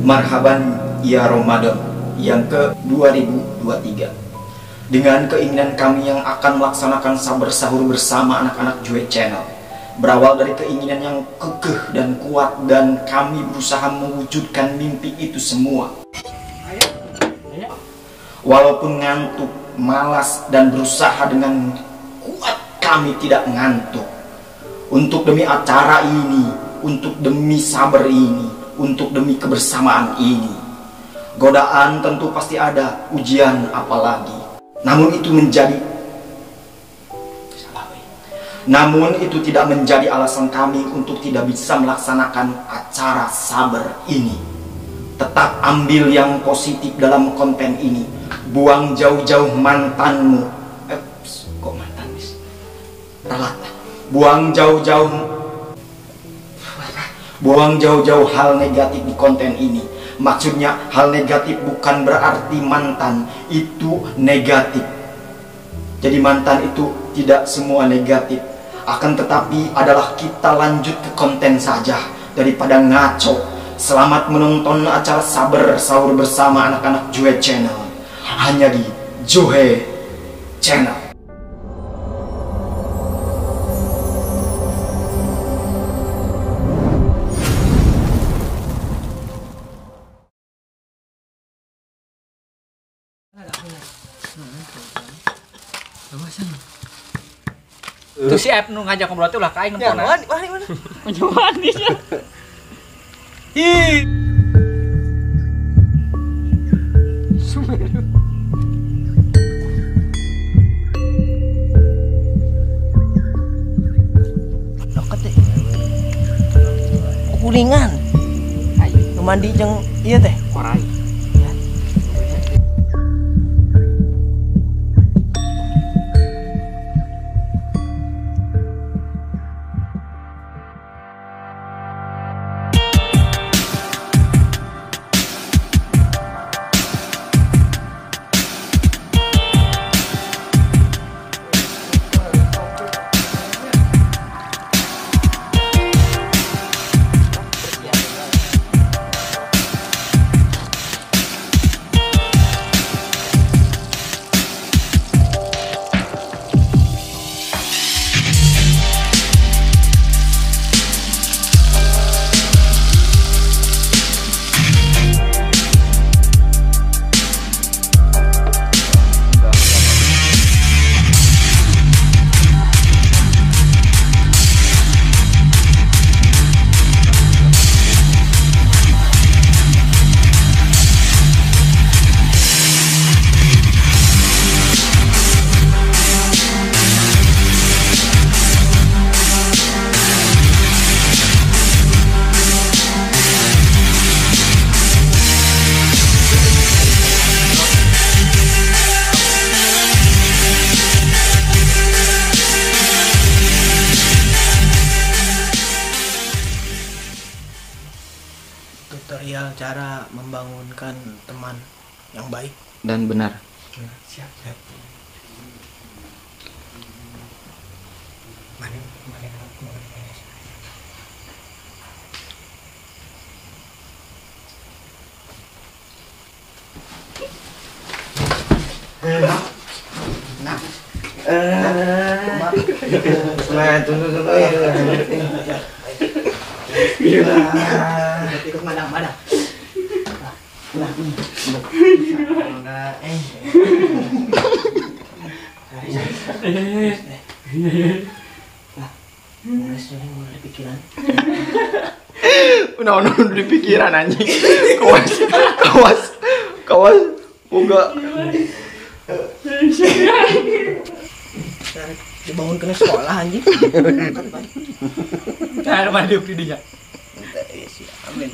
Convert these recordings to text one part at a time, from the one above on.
Marhaban ya Ramadan yang ke-2023. Dengan keinginan kami yang akan melaksanakan sabar sahur bersama anak-anak Joe Channel, berawal dari keinginan yang kekeh dan kuat, dan kami berusaha mewujudkan mimpi itu semua. Walaupun ngantuk, malas, dan berusaha dengan kuat, kami tidak ngantuk. Untuk demi acara ini, untuk demi sabar ini, untuk demi kebersamaan ini. Godaan tentu pasti ada, ujian apalagi. Namun itu tidak menjadi alasan kami untuk tidak bisa melaksanakan acara sabar ini. Tetap ambil yang positif dalam konten ini. Buang jauh-jauh mantanmu. Kok mantan, bis? Ralat. Buang jauh-jauh hal negatif di konten ini. Maksudnya hal negatif bukan berarti mantan itu negatif. Jadi mantan itu tidak semua negatif. Akan tetapi adalah kita lanjut ke konten saja daripada ngaco. Selamat menonton acara sabar sahur bersama anak-anak Joe Channel, hanya di Joe Channel. Tuh si F nu ngajak ngobrol tuh lah kain nempon. Wah, mana? Menjauhan dia. Ih. Sumeru. Deket teh. Kulingan. Ayo, nu mandi jeung ieu teh. Warai. Tutorial cara membangunkan teman yang baik Dan benar. siap. Tunggu. Ikut madang. Mulai pikiran. Udah di pikiran anjing. Kawas. Boga. Dibangun ke sekolah anjing. Cara mandi di dinya. Amin.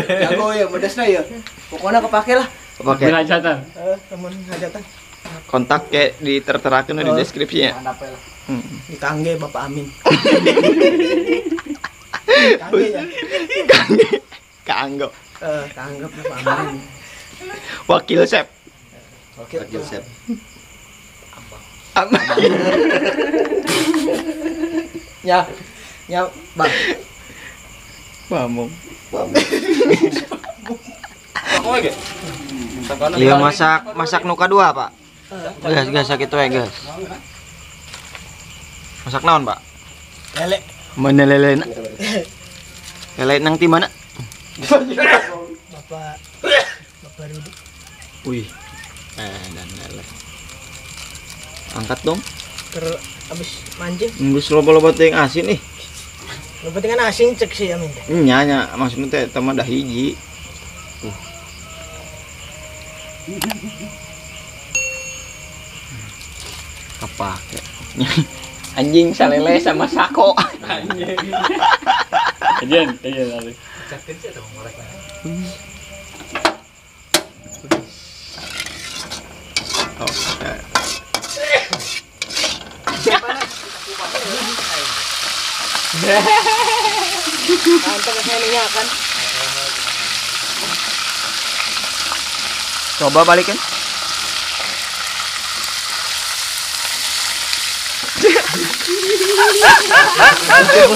Jago ya, modesna ya. Pokoknya kepake lah. Oke. Hajatan. Temen hajatan. Kontak kayak diterterakeun di deskripsinya. Mantap lah. Dikangge Bapak Amin. Kanggo. Kangge Bapak Amin. Wakil chef. Abang. Ya, Bang. Bamong. ge. Iya masak nuka dua pak. Gas sakit wae gas. Masak naon pak? Lele. Mana lele? Lele nang ti mana? Bapak Rudi. Wih. Dan lele. Angkat dong. Abis mancing. Nggak loba-loba teh yang asin nih. Lo penting kan asing cek sih amin teh. Nya maksudnya teh teman dah hiji. Kepake. Anjing salele sama sako. Anjing ali. Cakeun sih atuh ngorek. Mantap keseninya kan. Coba balikin.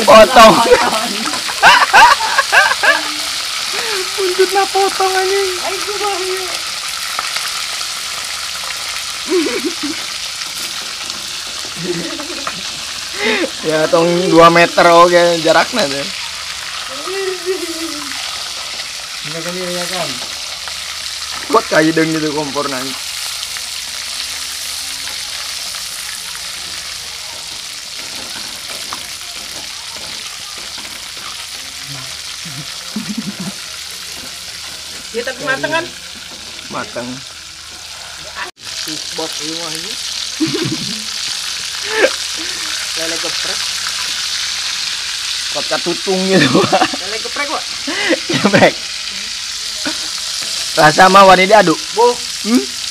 Potong. Buntutna potong anjing. Ya tong 2 meter oke jaraknya deh. Ini kan ya kan. Kuat kayu deng gitu kompor nanti. Ya tapi mateng kan? Matang. Bot ini mah ini. Lele geprek. Kota tutung gitu. Lele geprek kok. Geprek. Rasa mah wani diaduk. Bu.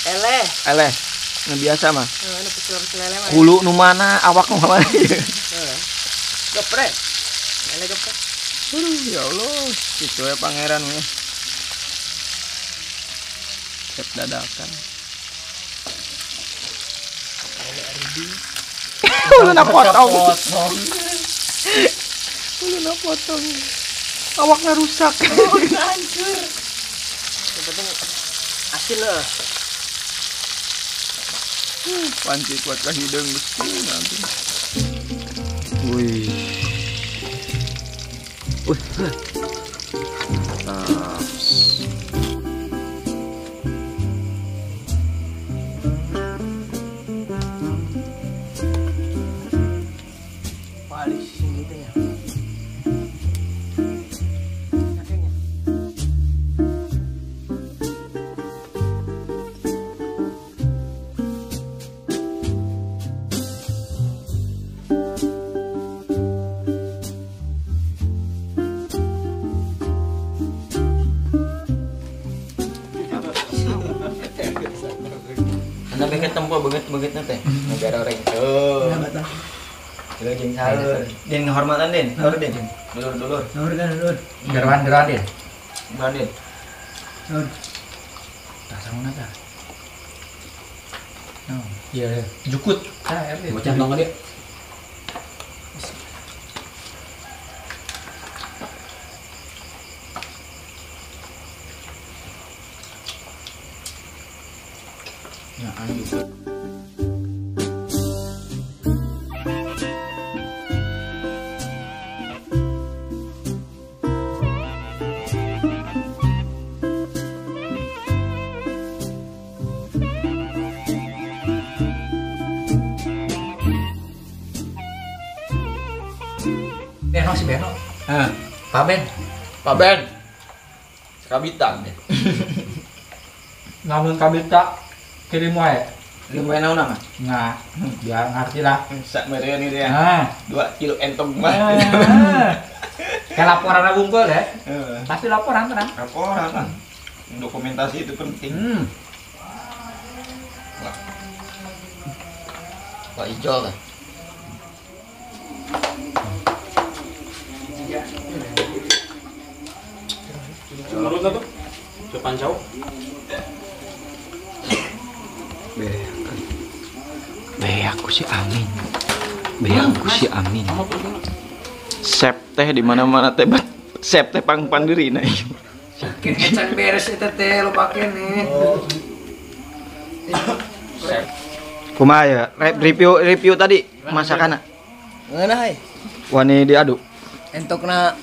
Lele. Eleh. Nu biasa mah. Anu pecel lele mah. Hulu nu mana, awak nu mana. Geprek. Lele geprek. Ya Allah, gitu ya pangeran nih. Cep dadakan. Uluna potong. Uluna potong. Awaknya rusak. Hancur. Yang penting asin lah. Panci kuat ka hidung gusti nanti. Wih. Palis gitu ya. Anda bikin tempo beget nanti. Negara orang tuh. Dulu jeung saur. Den ngehormatan Den. Saur Den. Dulur. Nur kan nur. Geran deh. Bukan Den. Nur. Tak sama tah. Oh, iya, jukut. Bocah nongol dia. Ya, anjing. Beno si Beno. Pak Ben. Kabitang Den. Namun kabita kirim wae. Kirim wae naon mah? Nah, biar ngerti lah. Sak meureun ieu ya. Nah, 2 kilo entong mah. kayak laporan ngumpul ya. Heeh. Pasti laporan tenang. Laporan kan. Dokumentasi itu penting. Pak Ijo kan. Menurut tuh? Depan jauh. Aku si Amin. Aku si Amin. Sep teh di mana-mana teh sep teh pang-pang diri nah. Kencan beres itu teh lu pakai nih. Kumaha ya? Review tadi masakan. Ngana hai. Wani diaduk. Entokna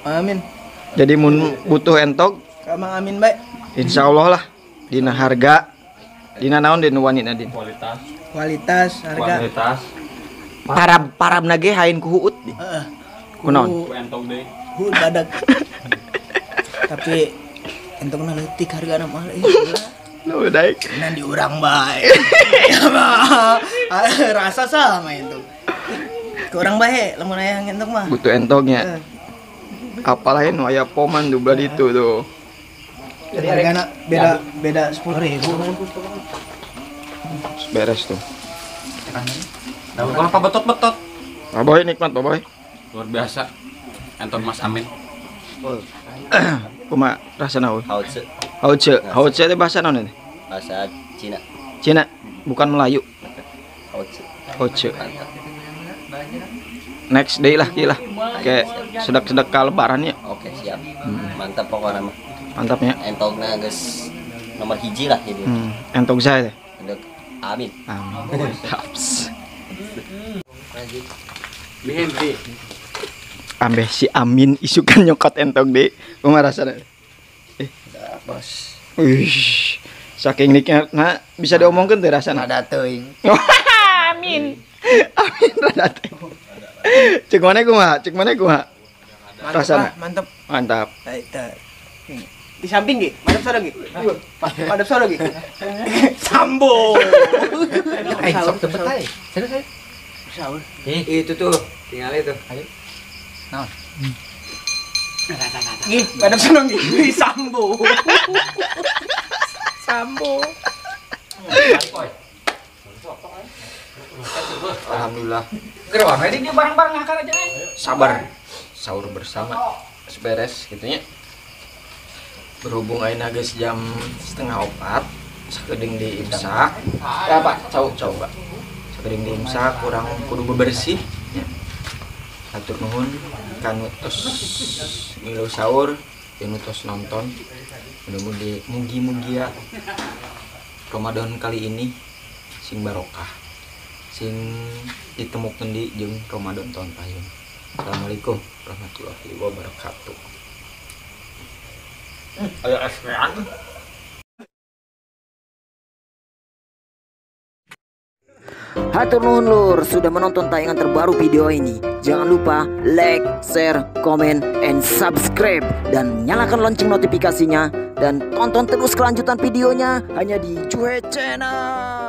amin. Jadi mun butuh entok, Kamang amin baik. insya Allah lah. Dina harga, dina naon dina wanita din. Kualitas, harga. Parab nage hain ku huut. Kunaon? Hu badak. Tapi entokna leutik hargana mahal ieu. Lu daik. Nan di urang bae. Ya mah. Rasa sama itu. Ke urang bae lamun aya entok mah. Butuh entoknya. Apalain aya poman tuh belah itu tuh. Jadi hargana beda 10.000. Beres tuh. Nah, kalau apa betot-betot. Pak Boy nikmat Pak Boy. Luar biasa. Enton Mas Amin. Kumaha rasana ul? Hauce, Hauce teh bahasa naon teh? bahasa Cina. Cina, bukan Melayu. Hauce. Hauce. Next day lah kilah. Kayak sedak-sedak ka lebaran ya. Oke, siap. Mantap pokoknya mah. Mantapnya. Entogna geus nomor hiji lah jadi. Entok saya teh. Untuk amin. Amin. Haps. Bihenti. Ambeh si Amin isukan nyokot entok deh. Kumaha rasana? Bos. Wih. Saking nikmatna bisa diomongkeun teh rasana. Ada teuing. Amin. Amin rada teh. Cek mana kumaha? Rasana. Mantap. Mantap. Di samping ge, madep sada ge. Madep sada ge. Sambo. Sok tebet ae. Saul. Itu tuh, tinggal itu. Ayo. Naon? Nih, madep sada ge. Sambo. Sambo. Alhamdulillah. Gerwan ready dia bareng-bareng akar aja. Sabar. Sahur bersama. Beres gitunya. Berhubung ayeuna geus jam 3:30, sakeding di imsak. Ya Pak, coba. Sakeding di imsak kurang kudu bebersih. Hatur nuhun kanu tos ngilu sahur, anu tos nonton. Mugi-mugi ya Ramadan kali ini sing barokah. Sing ditemukeun di jeung Ramadan tahun paeun. Assalamualaikum warahmatullahi wabarakatuh. Ayo espean. Hatur nuhun lur sudah menonton tayangan terbaru video ini. Jangan lupa like, share, komen, and subscribe dan nyalakan lonceng notifikasinya dan tonton terus kelanjutan videonya hanya di Cuhe Channel.